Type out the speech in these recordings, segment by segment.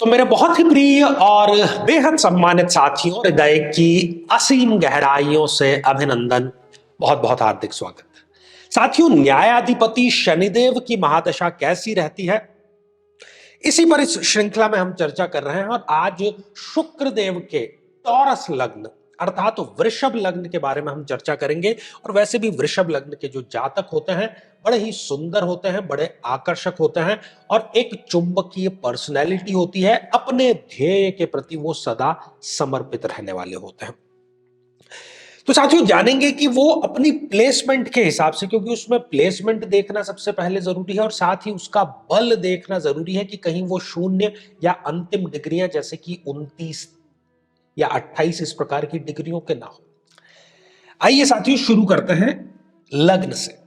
तो मेरे बहुत ही प्रिय और बेहद सम्मानित साथियों, हृदय की असीम गहराइयों से अभिनंदन, बहुत बहुत हार्दिक स्वागत। साथियों, न्यायाधिपति शनिदेव की महादशा कैसी रहती है, इसी पर इस श्रृंखला में हम चर्चा कर रहे हैं। और आज शुक्र देव के टॉरस लग्न अर्थात वृषभ लग्न के बारे में हम चर्चा करेंगे। और वैसे भी वृषभ लग्न के जो जातक होते हैं बड़े ही सुंदर होते हैं, बड़े आकर्षक होते हैं और एक चुंबकीय पर्सनैलिटी होती है। अपने ध्येय के प्रति वो सदा समर्पित रहने वाले होते हैं। तो साथियों, जानेंगे कि वो अपनी प्लेसमेंट के हिसाब से, क्योंकि उसमें प्लेसमेंट देखना सबसे पहले जरूरी है और साथ ही उसका बल देखना जरूरी है कि कहीं वो शून्य या अंतिम डिग्रियां जैसे कि 29 या 28 इस प्रकार की डिग्रियों के ना हो। आइए साथियों, शुरू करते हैं लग्न से।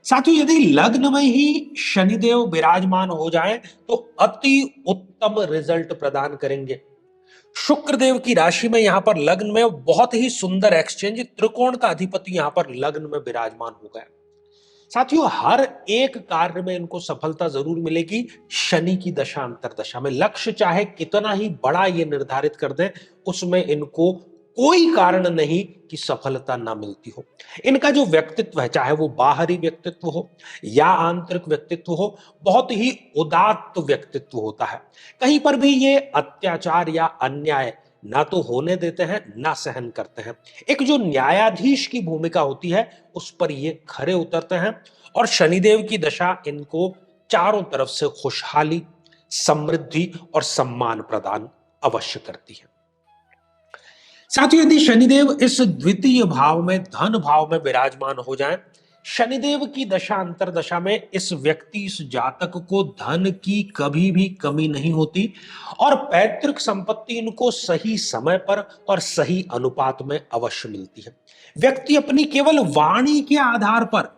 साथियों, यदि लग्न में ही शनिदेव विराजमान हो जाएं तो अति उत्तम रिजल्ट प्रदान करेंगे। शुक्र देव की राशि में यहां पर लग्न में बहुत ही सुंदर एक्सचेंज, त्रिकोण का अधिपति यहां पर लग्न में विराजमान हो गया। साथियों, हर एक कार्य में इनको सफलता जरूर मिलेगी। शनि की दशा अंतरदशा में लक्ष्य चाहे कितना ही बड़ा ये निर्धारित कर दें, उसमें इनको कोई कारण नहीं कि सफलता ना मिलती हो। इनका जो व्यक्तित्व है, चाहे वो बाहरी व्यक्तित्व हो या आंतरिक व्यक्तित्व हो, बहुत ही उदात्त व्यक्तित्व होता है। कहीं पर भी ये अत्याचार या अन्याय ना तो होने देते हैं ना सहन करते हैं। एक जो न्यायाधीश की भूमिका होती है उस पर ये खरे उतरते हैं। और शनिदेव की दशा इनको चारों तरफ से खुशहाली, समृद्धि और सम्मान प्रदान अवश्य करती है। साथियों, यदि शनिदेव इस द्वितीय भाव में, धन भाव में विराजमान हो जाएं, शनिदेव की दशा अंतरदशा में इस व्यक्ति, इस जातक को धन की कभी भी कमी नहीं होती और पैतृक संपत्ति इनको सही समय पर और सही अनुपात में अवश्य मिलती है। व्यक्ति अपनी केवल वाणी के आधार पर,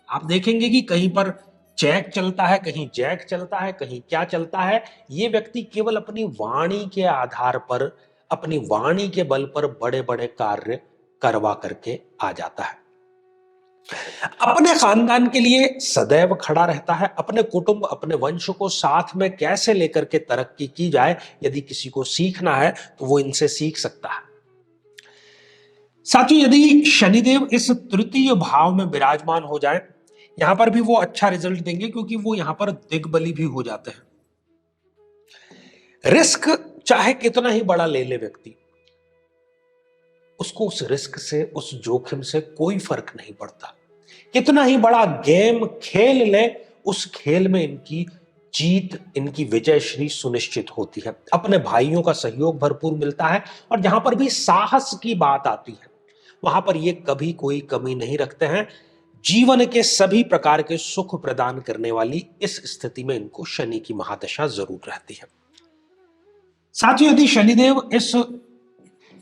आप देखेंगे कि कहीं पर चेक चलता है, कहीं जैक चलता है, कहीं क्या चलता है, ये व्यक्ति केवल अपनी वाणी के आधार पर, अपनी वाणी के बल पर बड़े बड़े कार्य करवा करके आ जाता है। अपने खानदान के लिए सदैव खड़ा रहता है। अपने कुटुंब, अपने वंश को साथ में कैसे लेकर के तरक्की की जाए, यदि किसी को सीखना है तो वो इनसे सीख सकता है। साथियों, यदि शनिदेव इस तृतीय भाव में विराजमान हो जाए, यहां पर भी वो अच्छा रिजल्ट देंगे, क्योंकि वो यहां पर दिग्बली भी हो जाते हैं। रिस्क चाहे कितना ही बड़ा ले ले व्यक्ति, उसको उस रिस्क से, उस जोखिम से कोई फर्क नहीं पड़ता। कितना ही बड़ा गेम खेल ले, उस खेल में इनकी जीत, इनकी विजय श्री सुनिश्चित होती है। अपने भाइयों का सहयोग भरपूर मिलता है और जहां पर भी साहस की बात आती है वहां पर ये कभी कोई कमी नहीं रखते हैं। जीवन के सभी प्रकार के सुख प्रदान करने वाली इस स्थिति में इनको शनि की महादशा जरूर रहती है। साथियों, यदि शनिदेव इस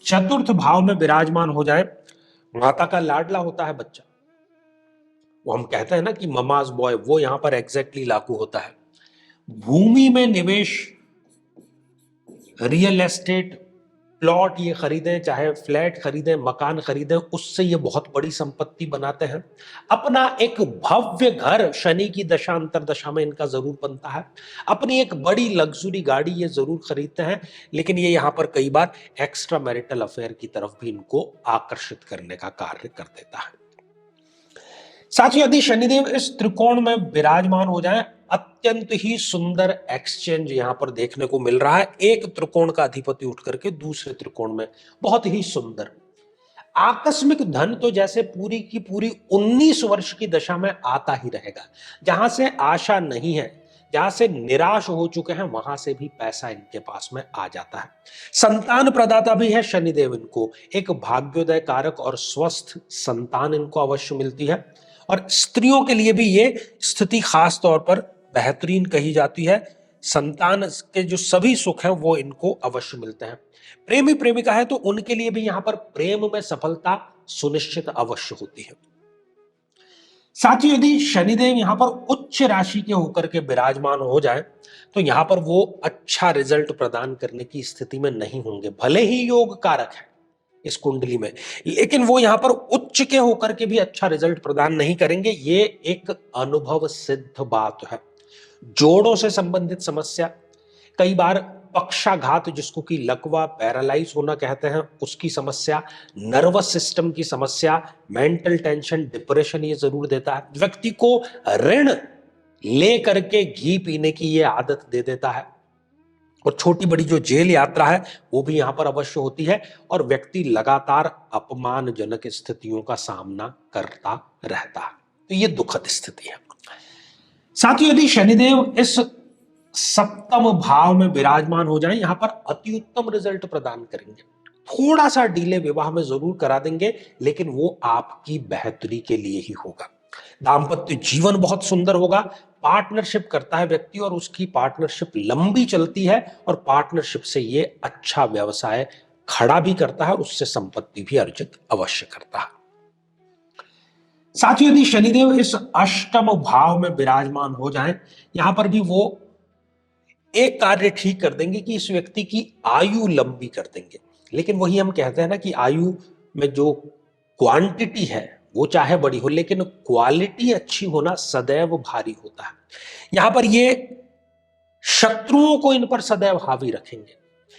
चतुर्थ भाव में विराजमान हो जाए, माता का लाडला होता है बच्चा, वो हम कहते हैं ना कि ममाज बॉय, वो यहां पर एग्जैक्टली लागू होता है। भूमि में निवेश, रियल एस्टेट, प्लॉट ये खरीदें, चाहे फ्लैट खरीदें, मकान खरीदें, उससे ये बहुत बड़ी संपत्ति बनाते हैं। अपना एक भव्य घर शनि की दशा अंतरदशा में इनका जरूर बनता है। अपनी एक बड़ी लग्जरी गाड़ी ये जरूर खरीदते हैं, लेकिन ये यहां पर कई बार एक्स्ट्रा मैरिटल अफेयर की तरफ भी इनको आकर्षित करने का कार्य कर देता है। साथियों, यदि शनिदेव इस त्रिकोण में विराजमान हो जाए, अत्यंत ही सुंदर एक्सचेंज यहां पर देखने को मिल रहा है। एक त्रिकोण का अधिपति उठ करके दूसरे त्रिकोण में, बहुत ही सुंदर आकस्मिक धन तो जैसे पूरी की पूरी 19 वर्ष की दशा में आता ही रहेगा। जहां से आशा नहीं है, जहां से निराश हो चुके हैं, वहां से भी पैसा इनके पास में आ जाता है। संतान प्रदाता भी है शनिदेव इनको, एक भाग्योदय कारक और स्वस्थ संतान इनको अवश्य मिलती है। और स्त्रियों के लिए भी ये स्थिति खास तौर पर बेहतरीन कही जाती है। संतान के जो सभी सुख हैं वो इनको अवश्य मिलते हैं। प्रेमी प्रेमिका है तो उनके लिए भी यहां पर प्रेम में सफलता सुनिश्चित अवश्य होती है। साथियों, यदि शनिदेव यहां पर उच्च राशि के होकर के विराजमान हो जाए तो यहां पर वो अच्छा रिजल्ट प्रदान करने की स्थिति में नहीं होंगे। भले ही योग कारक है इस कुंडली में, लेकिन वो यहां पर उच्च के होकर के भी अच्छा रिजल्ट प्रदान नहीं करेंगे। ये एक अनुभव सिद्ध बात है। जोड़ों से संबंधित समस्या कई बार पक्षाघात, जिसको कि लकवा, पैरालाइज होना कहते हैं, उसकी समस्या, नर्वस सिस्टम की समस्या, मेंटल टेंशन, डिप्रेशन ये जरूर देता है। व्यक्ति को ऋण ले करके घी पीने की ये आदत दे देता है, और छोटी बड़ी जो जेल यात्रा है वो भी यहां पर अवश्य होती है, और व्यक्ति लगातार अपमानजनक स्थितियों का सामना करता रहता है। तो ये दुखद स्थिति है। साथियों, यदि शनिदेव इस सप्तम भाव में विराजमान हो जाए, यहां पर अति उत्तम रिजल्ट प्रदान करेंगे। थोड़ा सा डिले विवाह में जरूर करा देंगे, लेकिन वो आपकी बेहतरी के लिए ही होगा। दाम्पत्य जीवन बहुत सुंदर होगा। पार्टनरशिप करता है व्यक्ति और उसकी पार्टनरशिप लंबी चलती है, और पार्टनरशिप से ये अच्छा व्यवसाय खड़ा भी करता है और उससे संपत्ति भी अर्जित अवश्य करता है। साथियों, यदि शनिदेव इस अष्टम भाव में विराजमान हो जाएं, यहां पर भी वो एक कार्य ठीक कर देंगे कि इस व्यक्ति की आयु लंबी कर देंगे। लेकिन वही हम कहते हैं ना कि आयु में जो क्वांटिटी है वो चाहे बड़ी हो, लेकिन क्वालिटी अच्छी होना सदैव भारी होता है। यहां पर ये शत्रुओं को इन पर सदैव हावी रखेंगे,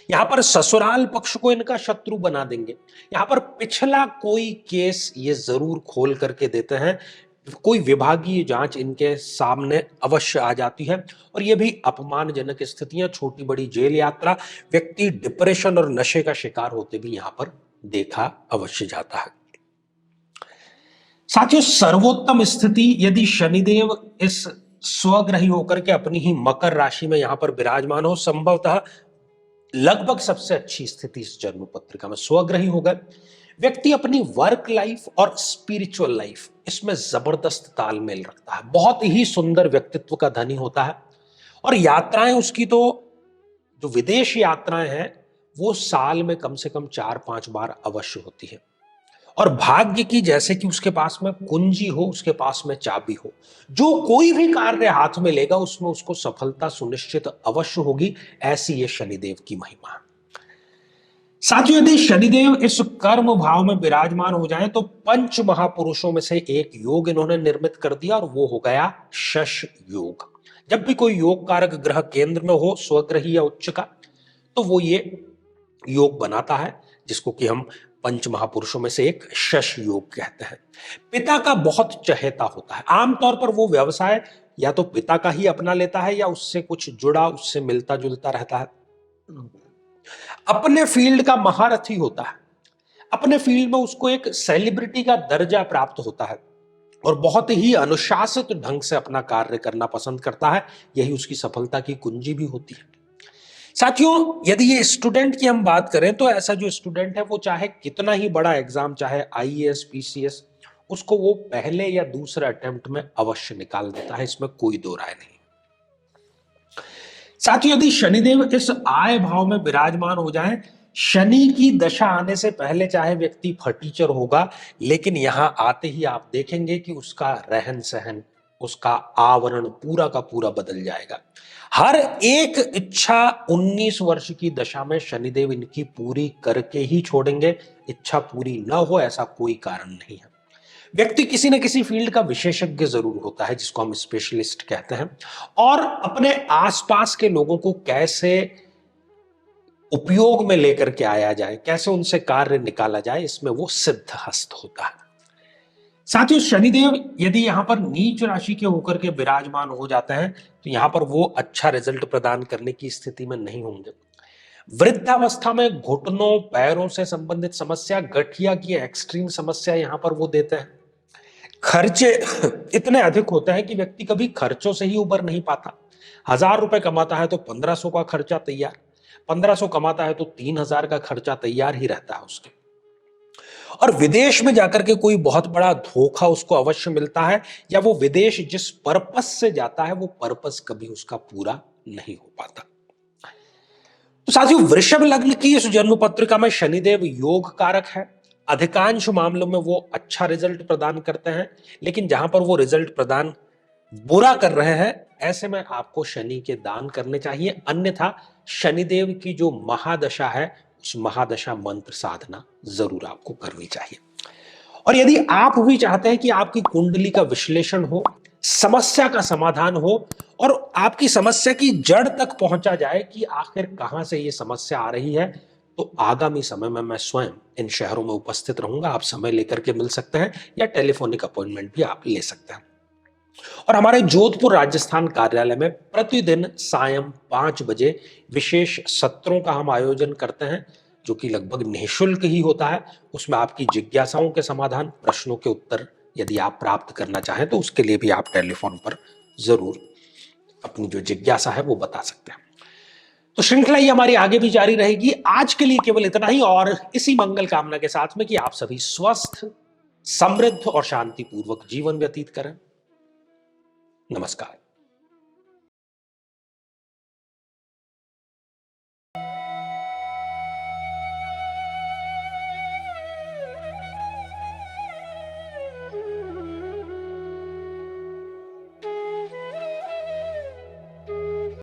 यहां पर ससुराल पक्ष को इनका शत्रु बना देंगे। यहां पर पिछला कोई केस ये जरूर खोल करके देते हैं, कोई विभागीय जांच इनके सामने अवश्य आ जाती है, और ये भी अपमानजनक स्थितियां, छोटी बड़ी जेल यात्रा, व्यक्ति डिप्रेशन और नशे का शिकार होते भी यहां पर देखा अवश्य जाता है। साथियों, सर्वोत्तम स्थिति यदि शनिदेव इस स्वग्रही होकर के अपनी ही मकर राशि में यहां पर विराजमान हो, संभवतः लगभग सबसे अच्छी स्थिति इस जन्म पत्रिका में स्वग्रही होगा। व्यक्ति अपनी वर्क लाइफ और स्पिरिचुअल लाइफ इसमें जबरदस्त तालमेल रखता है, बहुत ही सुंदर व्यक्तित्व का धनी होता है, और यात्राएं उसकी तो जो विदेश यात्राएं हैं वो साल में कम से कम 4-5 बार अवश्य होती है। और भाग्य की जैसे कि उसके पास में कुंजी हो, उसके पास में चाबी हो, जो कोई भी कार्य हाथ में लेगा उसमें उसको सफलता सुनिश्चित अवश्य होगी। ऐसी ये शनिदेव की महिमा है। साथियों, यदि शनिदेव इस कर्म भाव में विराजमान हो जाएं, तो पंच महापुरुषों में से एक योग इन्होंने निर्मित कर दिया, और वो हो गया शश योग। जब भी कोई योग कारक ग्रह केंद्र में हो, स्वग्रही या उच्च का, तो वो ये योग बनाता है, जिसको कि हम पंच महापुरुषों में से एक शश योग कहते हैं। पिता का बहुत चहेता होता है। आमतौर पर वो व्यवसाय या तो पिता का ही अपना लेता है, या उससे कुछ जुड़ा, उससे मिलता जुलता रहता है। अपने फील्ड का महारथी होता है, अपने फील्ड में उसको एक सेलिब्रिटी का दर्जा प्राप्त होता है, और बहुत ही अनुशासित ढंग से अपना कार्य करना पसंद करता है। यही उसकी सफलता की कुंजी भी होती है। साथियों, यदि ये स्टूडेंट की हम बात करें, तो ऐसा जो स्टूडेंट है वो चाहे कितना ही बड़ा एग्जाम, चाहे आईएएस, पीसीएस, उसको वो पहले या दूसरे अटेम्प्ट में अवश्य निकाल देता है, इसमें कोई दो राय नहीं। साथियों, यदि शनिदेव इस आय भाव में विराजमान हो जाएं, शनि की दशा आने से पहले चाहे व्यक्ति फटीचर होगा, लेकिन यहां आते ही आप देखेंगे कि उसका रहन सहन, उसका आवरण पूरा का पूरा बदल जाएगा। हर एक इच्छा 19 वर्ष की दशा में शनिदेव इनकी पूरी करके ही छोड़ेंगे। इच्छा पूरी न हो ऐसा कोई कारण नहीं है। व्यक्ति किसी न किसी फील्ड का विशेषज्ञ जरूर होता है, जिसको हम स्पेशलिस्ट कहते हैं, और अपने आसपास के लोगों को कैसे उपयोग में लेकर के आया जाए, कैसे उनसे कार्य निकाला जाए, इसमें वो सिद्ध हस्त होता है। साथियों, शनिदेव यदि यहां पर नीच राशि के होकर के विराजमान हो जाते हैं, तो यहां पर वो अच्छा रिजल्ट प्रदान करने की स्थिति में नहीं होंगे। वृद्धावस्था में घुटनों, पैरों से संबंधित समस्या, गठिया की एक्सट्रीम समस्या यहां पर वो देते हैं। खर्चे इतने अधिक होते हैं कि व्यक्ति कभी खर्चों से ही उबर नहीं पाता। 1000 रुपए कमाता है तो 1500 का खर्चा तैयार, 1500 कमाता है तो 3000 का खर्चा तैयार ही रहता है उसके। और विदेश में जाकर के कोई बहुत बड़ा धोखा उसको अवश्य मिलता है, या वो विदेश जिस पर्पस से जाता है वो पर्पस कभी उसका पूरा नहीं हो पाता। तो साथियों, वृषभ लग्न की इस जन्म पत्रिका में शनिदेव योग कारक है। अधिकांश मामलों में वो अच्छा रिजल्ट प्रदान करते हैं, लेकिन जहां पर वो रिजल्ट प्रदान बुरा कर रहे हैं, ऐसे में आपको शनि के दान करने चाहिए। अन्यथा शनिदेव की जो महादशा है, उस महादशा मंत्र साधना जरूर आपको करनी चाहिए। और यदि आप भी चाहते हैं कि आपकी कुंडली का विश्लेषण हो, समस्या का समाधान हो, और आपकी समस्या की जड़ तक पहुंचा जाए कि आखिर कहां से ये समस्या आ रही है। तो आगामी समय में मैं स्वयं इन शहरों में उपस्थित रहूंगा। आप समय लेकर के मिल सकते हैं या टेलीफोनिक अपॉइंटमेंट भी आप ले सकते हैं। और हमारे जोधपुर राजस्थान कार्यालय में प्रतिदिन सायं 5 बजे विशेष सत्रों का हम आयोजन करते हैं, जो कि लगभग निःशुल्क ही होता है। उसमें आपकी जिज्ञासाओं के समाधान, प्रश्नों के उत्तर यदि आप प्राप्त करना चाहें तो उसके लिए भी आप टेलीफोन पर जरूर अपनी जो जिज्ञासा है वो बता सकते हैं। तो श्रृंखला ये हमारी आगे भी जारी रहेगी। आज के लिए केवल इतना ही, और इसी मंगल कामना के साथ में कि आप सभी स्वस्थ, समृद्ध और शांतिपूर्वक जीवन व्यतीत करें। नमस्कार।